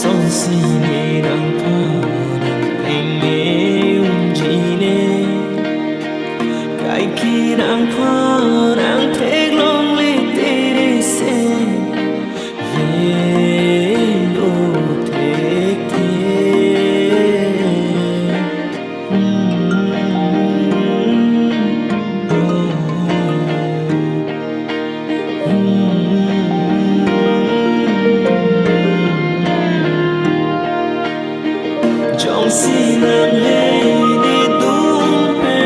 son si ne rang pha anh nghe gì nè cái khi rang pha rang thế long lê tê se về đô thế thế trong si nàng lê đi tung pe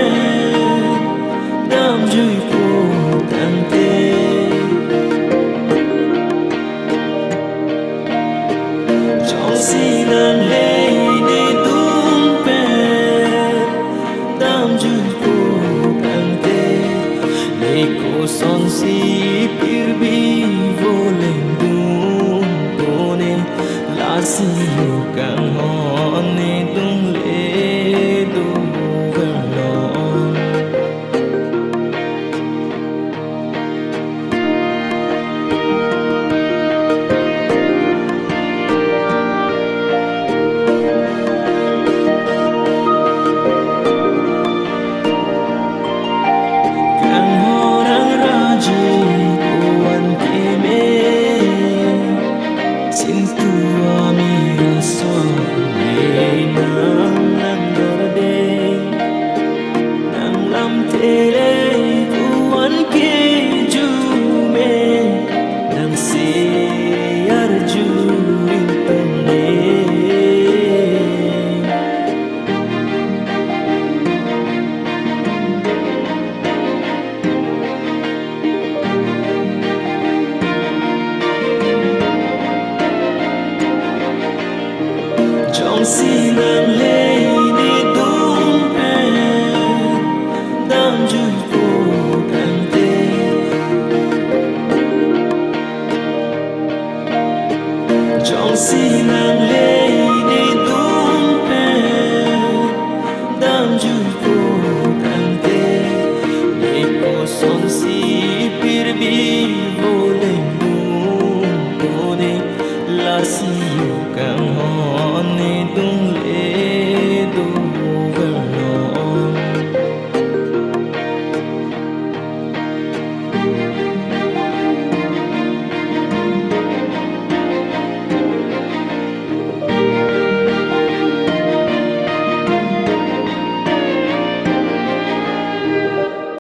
đam dùi phố tàn tê trong si nàng lê đi tung pe đam dùi phố tàn tê lê cô son si pir bi vô lên dung tone la si yu càng hòn nê tung lê du gần lon càng hò đang ra ji kuan ke me sin tua mi ra so me nang nang dor de nang lam te le kuan ke ju me nang se ar ju ring ne trong si nàng lê đi tung pe đam dùi phố càng tê trong si nàng lê